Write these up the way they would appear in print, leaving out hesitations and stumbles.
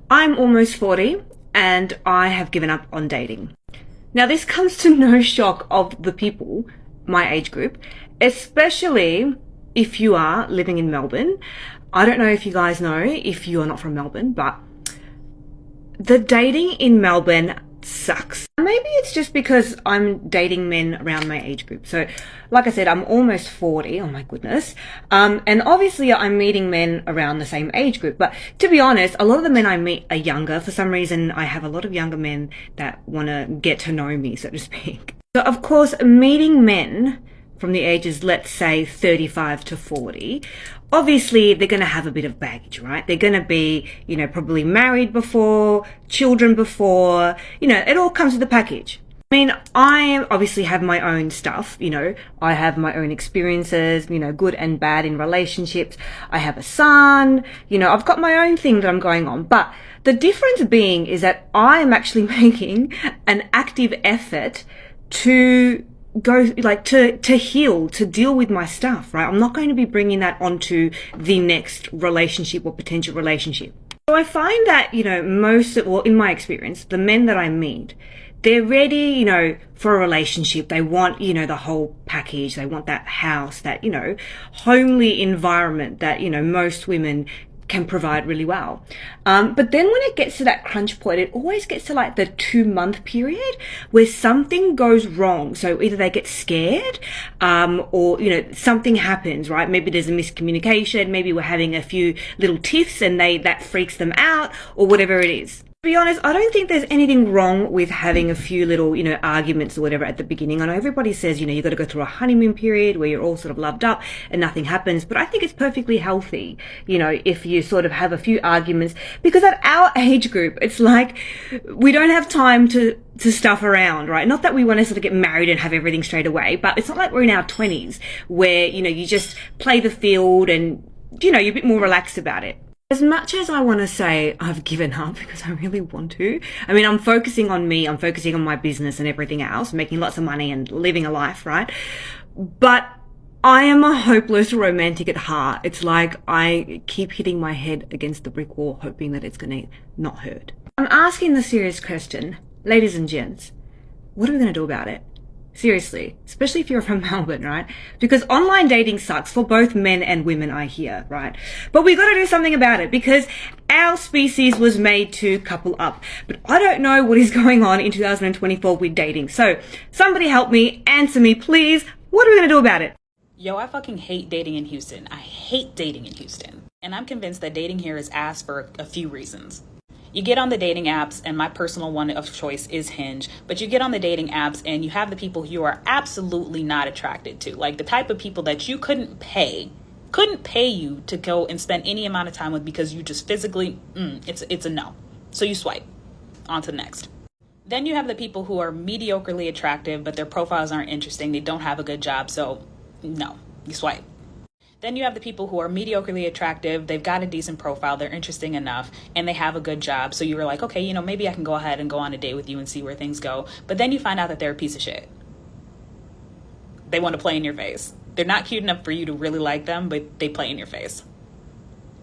I'm almost 40 and I have given up on dating. Now, this comes to no shock of the people, my age group, especially if you are living in Melbourne. I don't know if you guys know if you are not from Melbourne, but the dating in Melbourne sucks. Maybe it's just because I'm dating men around my age group. So, like I said, I'm almost 40. Oh my goodness. And obviously I'm meeting men around the same age group. But to be honest, a lot of the men I meet are younger. For some reason, I have a lot of younger men that want to get to know me, so to speak. So, of course, meeting men from the ages, let's say 35 to 40, obviously they're going to have a bit of baggage, right? They're going to be, probably married before, children before, it all comes with the package. I mean, I obviously have my own stuff, I have my own experiences, good and bad in relationships. I have a son, I've got my own thing that I'm going on. But the difference being is that I am actually making an active effort to go to heal, to deal with my stuff, right? I'm not going to be bringing that onto the next relationship or potential relationship. So I find that, in my experience, the men that I meet, they're ready, for a relationship. They want, the whole package. They want that house, that, homely environment that, most women can provide really well. But then when it gets to that crunch point, it always gets to like the 2-month period where something goes wrong. So either they get scared, or, something happens, right? Maybe there's a miscommunication. Maybe we're having a few little tiffs and that freaks them out, or whatever it is. To be honest, I don't think there's anything wrong with having a few little, arguments or whatever at the beginning. I know everybody says, you've got to go through a honeymoon period where you're all sort of loved up and nothing happens. But I think it's perfectly healthy, if you sort of have a few arguments, because at our age group, it's like we don't have time to stuff around, right? Not that we want to sort of get married and have everything straight away, but it's not like we're in our 20s where, you just play the field and, you're a bit more relaxed about it. As much as I want to say I've given up, because I really want to, I'm focusing on me, I'm focusing on my business and everything else, making lots of money and living a life, right? But I am a hopeless romantic at heart. It's like I keep hitting my head against the brick wall, hoping that it's going to not hurt. I'm asking the serious question, ladies and gents, what are we going to do about it? Seriously, especially if you're from Melbourne, right? Because online dating sucks for both men and women, I hear, right? But we got to do something about it because our species was made to couple up. But I don't know what is going on in 2024 with dating. So somebody help me, answer me, please. What are we going to do about it? Yo, I fucking hate dating in Houston. I hate dating in Houston. And I'm convinced that dating here is ass for a few reasons. You get on the dating apps, and my personal one of choice is Hinge, but you get on the dating apps and you have the people you are absolutely not attracted to, like the type of people that you couldn't pay you to go and spend any amount of time with because you just physically, it's a no. So you swipe on to the next. Then you have the people who are mediocrely attractive, but their profiles aren't interesting. They don't have a good job, so no, you swipe. Then you have the people who are mediocrely attractive, they've got a decent profile, they're interesting enough, and they have a good job. So you were like, okay, maybe I can go ahead and go on a date with you and see where things go. But then you find out that they're a piece of shit. They want to play in your face. They're not cute enough for you to really like them, but they play in your face.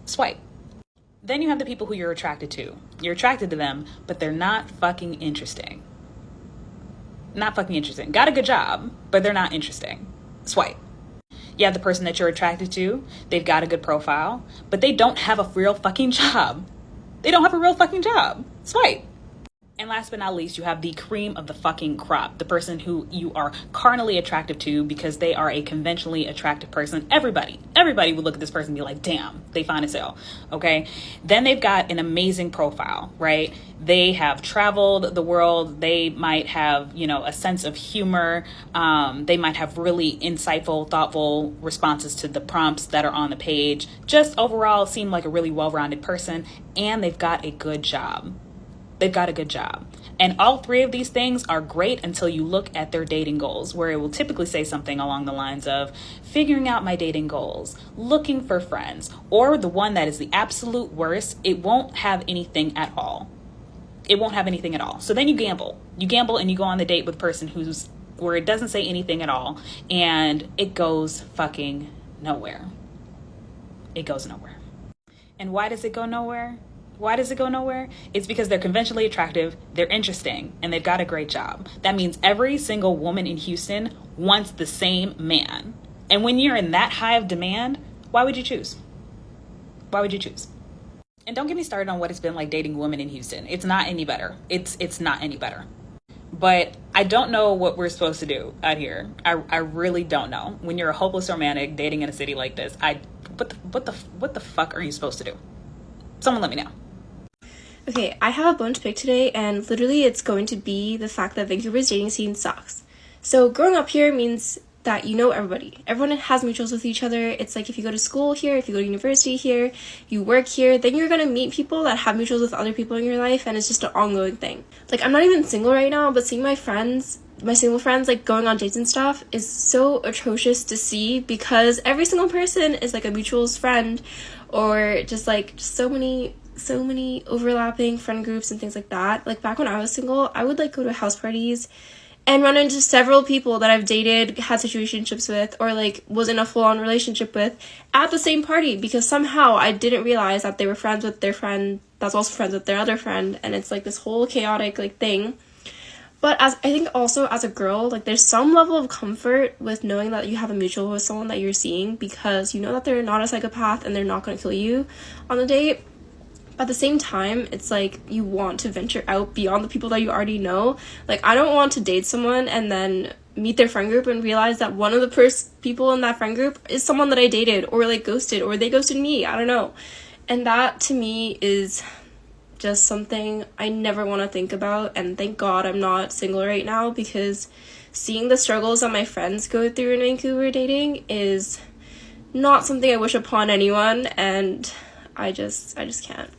Swipe. Then you have the people who you're attracted to. You're attracted to them, but they're not fucking interesting. Not fucking interesting. Got a good job, but they're not interesting. Swipe. You have the person that you're attracted to. They've got a good profile, but they don't have a real fucking job. They don't have a real fucking job. Swipe. And last but not least, you have the cream of the fucking crop, the person who you are carnally attracted to because they are a conventionally attractive person. Everybody would look at this person and be like, damn, they fine as hell, okay? Then they've got an amazing profile, right? They have traveled the world. They might have, a sense of humor. They might have really insightful, thoughtful responses to the prompts that are on the page. Just overall seem like a really well-rounded person, and they've got a good job. They've got a good job. And all three of these things are great until you look at their dating goals, where it will typically say something along the lines of figuring out my dating goals, looking for friends, or the one that is the absolute worst, it won't have anything at all. It won't have anything at all. So then you gamble. You gamble and you go on the date with a person where it doesn't say anything at all, and it goes fucking nowhere. It goes nowhere. And why does it go nowhere? Why does it go nowhere? It's because they're conventionally attractive, they're interesting, and they've got a great job. That means every single woman in Houston wants the same man. And when you're in that high of demand, why would you choose? Why would you choose? And don't get me started on what it's been like dating women in Houston. It's not any better. It's not any better. But I don't know what we're supposed to do out here. I really don't know. When you're a hopeless romantic dating in a city like this, what the fuck are you supposed to do? Someone let me know. Okay, I have a bone to pick today, and literally it's going to be the fact that Vancouver's dating scene sucks. So growing up here means that you know everybody. Everyone has mutuals with each other. It's like if you go to school here, if you go to university here, you work here, then you're gonna meet people that have mutuals with other people in your life, and it's just an ongoing thing. Like, I'm not even single right now, but seeing my single friends, like, going on dates and stuff is so atrocious to see, because every single person is like a mutual's friend, or just like so many overlapping friend groups and things like that. Like, back when I was single, I would like go to house parties and run into several people that I've dated, had situationships with, or like was in a full-on relationship with at the same party, because somehow I didn't realize that they were friends with their friend that's also friends with their other friend, and it's like this whole chaotic like thing. But I think also as a girl, like, there's some level of comfort with knowing that you have a mutual with someone that you're seeing, because you know that they're not a psychopath and they're not going to kill you on the date. But at the same time, it's like you want to venture out beyond the people that you already know. Like, I don't want to date someone and then meet their friend group and realize that one of the people in that friend group is someone that I dated, or like ghosted, or they ghosted me. I don't know. And that to me is just something I never want to think about. And thank God I'm not single right now, because seeing the struggles that my friends go through in Vancouver dating is not something I wish upon anyone, and I just can't.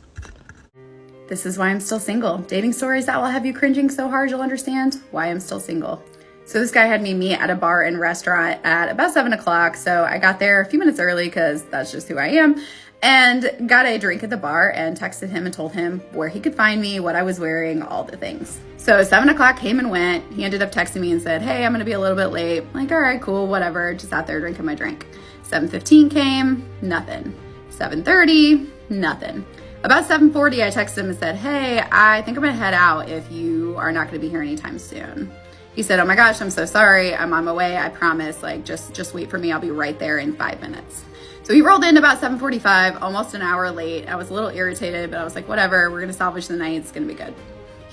This is why I'm still single. Dating stories that will have you cringing so hard you'll understand why I'm still single. So this guy had me meet at a bar and restaurant at about 7 o'clock. So I got there a few minutes early because that's just who I am, and got a drink at the bar and texted him and told him where he could find me, what I was wearing, all the things. So 7 o'clock came and went. He ended up texting me and said, hey, I'm gonna be a little bit late. I'm like, all right, cool, whatever. Just out there drinking my drink. 7:15 came, nothing. 7:30, nothing. About 7:40, I texted him and said, hey, I think I'm gonna head out if you are not gonna be here anytime soon. He said, oh my gosh, I'm so sorry. I'm on my way, I promise. Like, just wait for me. I'll be right there in 5 minutes. So he rolled in about 7:45, almost an hour late. I was a little irritated, but I was like, whatever, we're gonna salvage the night. It's gonna be good.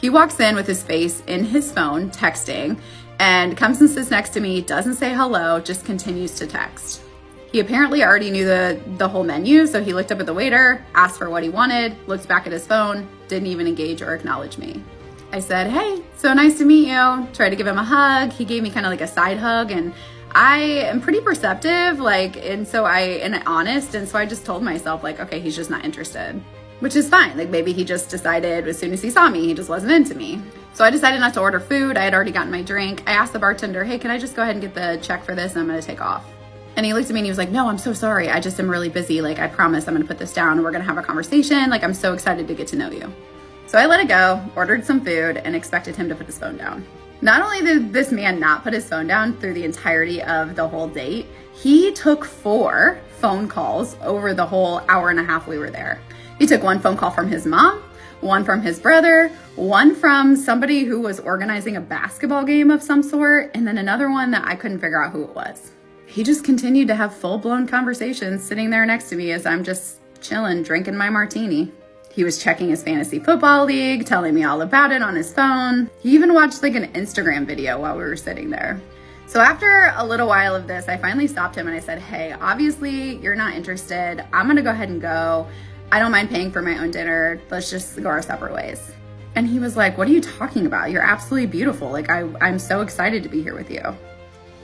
He walks in with his face in his phone, texting, and comes and sits next to me, doesn't say hello, just continues to text. He apparently already knew the whole menu, so he looked up at the waiter, asked for what he wanted, looked back at his phone, didn't even engage or acknowledge me. I said, hey, so nice to meet you. Tried to give him a hug. He gave me kind of like a side hug, and I am pretty perceptive, and honest, and so I just told myself, like, okay, he's just not interested, which is fine. Like, maybe he just decided as soon as he saw me, he just wasn't into me. So I decided not to order food. I had already gotten my drink. I asked the bartender, hey, can I just go ahead and get the check for this, and I'm gonna take off. And he looked at me and he was like, no, I'm so sorry. I just am really busy. Like, I promise I'm gonna put this down and we're gonna have a conversation. Like, I'm so excited to get to know you. So I let it go, ordered some food, and expected him to put his phone down. Not only did this man not put his phone down through the entirety of the whole date, he took 4 phone calls over the whole hour and a half we were there. He took 1 phone call from his mom, 1 from his brother, 1 from somebody who was organizing a basketball game of some sort, and then another one that I couldn't figure out who it was. He just continued to have full-blown conversations sitting there next to me as I'm just chilling, drinking my martini. He was checking his fantasy football league, telling me all about it on his phone. He even watched like an Instagram video while we were sitting there. So after a little while of this, I finally stopped him and I said, hey, obviously you're not interested. I'm gonna go ahead and go. I don't mind paying for my own dinner. Let's just go our separate ways. And he was like, what are you talking about? You're absolutely beautiful. Like, I'm so excited to be here with you.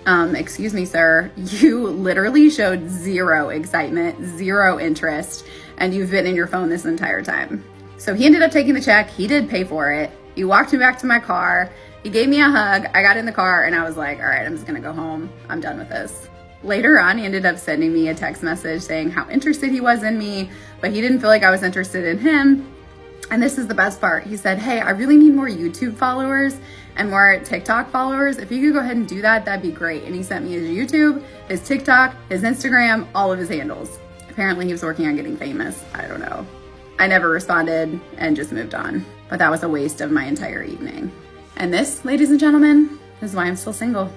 Excuse me, sir, you literally showed 0 excitement, 0 interest, and you've been in your phone this entire time. So he ended up taking the check. He did pay for it. He walked me back to my car. He gave me a hug. I got in the car and I was like, all right, I'm just gonna go home. I'm done with this. Later on, he ended up sending me a text message saying how interested he was in me, but he didn't feel like I was interested in him. And this is the best part. He said, hey, I really need more YouTube followers and more TikTok followers. If you could go ahead and do that, that'd be great. And he sent me his YouTube, his TikTok, his Instagram, all of his handles. Apparently he was working on getting famous. I don't know. I never responded and just moved on. But that was a waste of my entire evening. And this, ladies and gentlemen, is why I'm still single.